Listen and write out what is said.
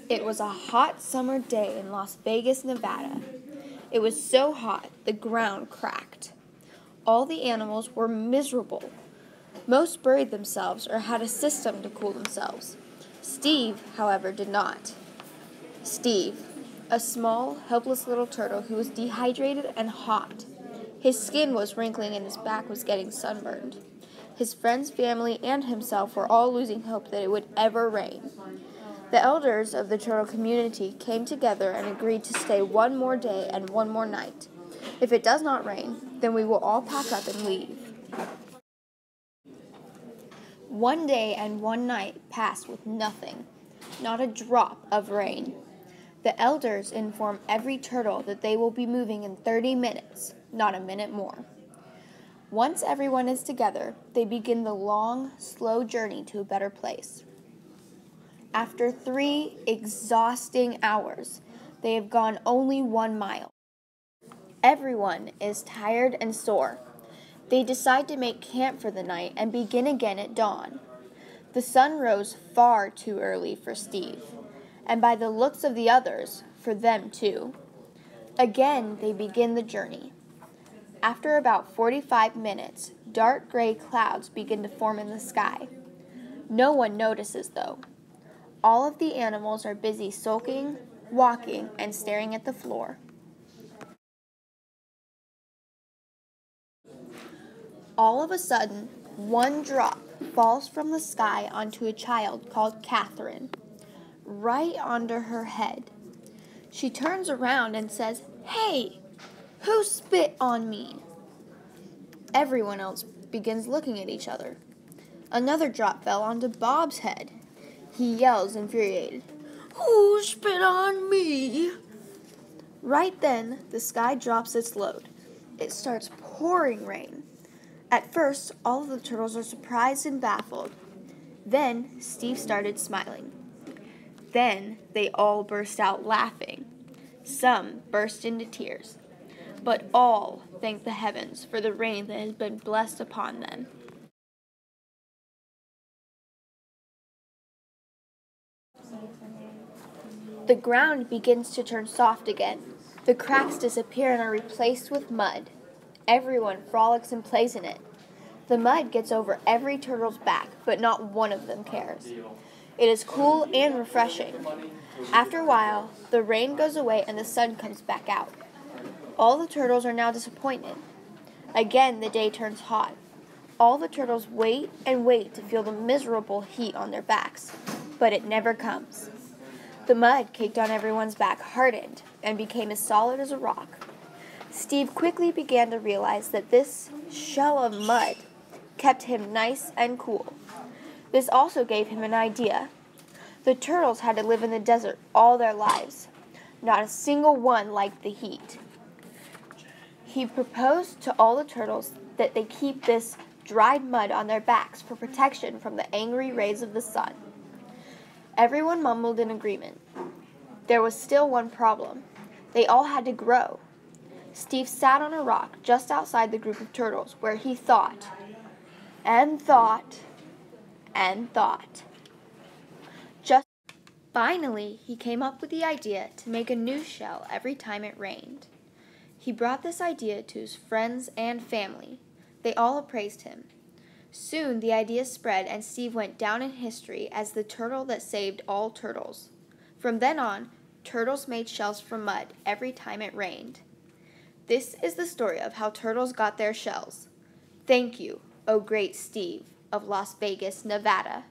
It was a hot summer day in Las Vegas, Nevada. It was so hot the ground cracked. All the animals were miserable. Most buried themselves or had a system to cool themselves. Steve, however, did not. Steve, a small, helpless little turtle who was dehydrated and hot. His skin was wrinkling and his back was getting sunburned. His friends, family, and himself were all losing hope that it would ever rain. The elders of the turtle community came together and agreed to stay one more day and one more night. If it does not rain, then we will all pack up and leave. One day and one night passed with nothing, not a drop of rain. The elders inform every turtle that they will be moving in 30 minutes, not a minute more. Once everyone is together, they begin the long, slow journey to a better place. After 3 exhausting hours, they have gone only 1 mile. Everyone is tired and sore. They decide to make camp for the night and begin again at dawn. The sun rose far too early for Steve, and by the looks of the others, for them too. Again, they begin the journey. After about 45 minutes, dark gray clouds begin to form in the sky. No one notices, though. All of the animals are busy sulking, walking, and staring at the floor. All of a sudden, one drop falls from the sky onto a child called Catherine, right under her head. She turns around and says, "Hey, who spit on me?" Everyone else begins looking at each other. Another drop fell onto Bob's head. He yells, infuriated, "Who spit on me?" Right then, the sky drops its load. It starts pouring rain. At first, all of the turtles are surprised and baffled. Then, Steve started smiling. Then, they all burst out laughing. Some burst into tears. But all thank the heavens for the rain that has been blessed upon them. The ground begins to turn soft again. The cracks disappear and are replaced with mud. Everyone frolics and plays in it. The mud gets over every turtle's back, but not one of them cares. It is cool and refreshing. After a while, the rain goes away and the sun comes back out. All the turtles are now disappointed. Again, the day turns hot. All the turtles wait and wait to feel the miserable heat on their backs, but it never comes. The mud caked on everyone's back hardened and became as solid as a rock. Steve quickly began to realize that this shell of mud kept him nice and cool. This also gave him an idea. The turtles had to live in the desert all their lives. Not a single one liked the heat. He proposed to all the turtles that they keep this dried mud on their backs for protection from the angry rays of the sun. Everyone mumbled in agreement. There was still one problem. They all had to grow. Steve sat on a rock just outside the group of turtles where he thought, and thought, and thought. Finally, he came up with the idea to make a new shell every time it rained. He brought this idea to his friends and family. They all appraised him. Soon the idea spread and Steve went down in history as the turtle that saved all turtles. From then on, turtles made shells from mud every time it rained. This is the story of how turtles got their shells. Thank you, O great Steve of Las Vegas, Nevada.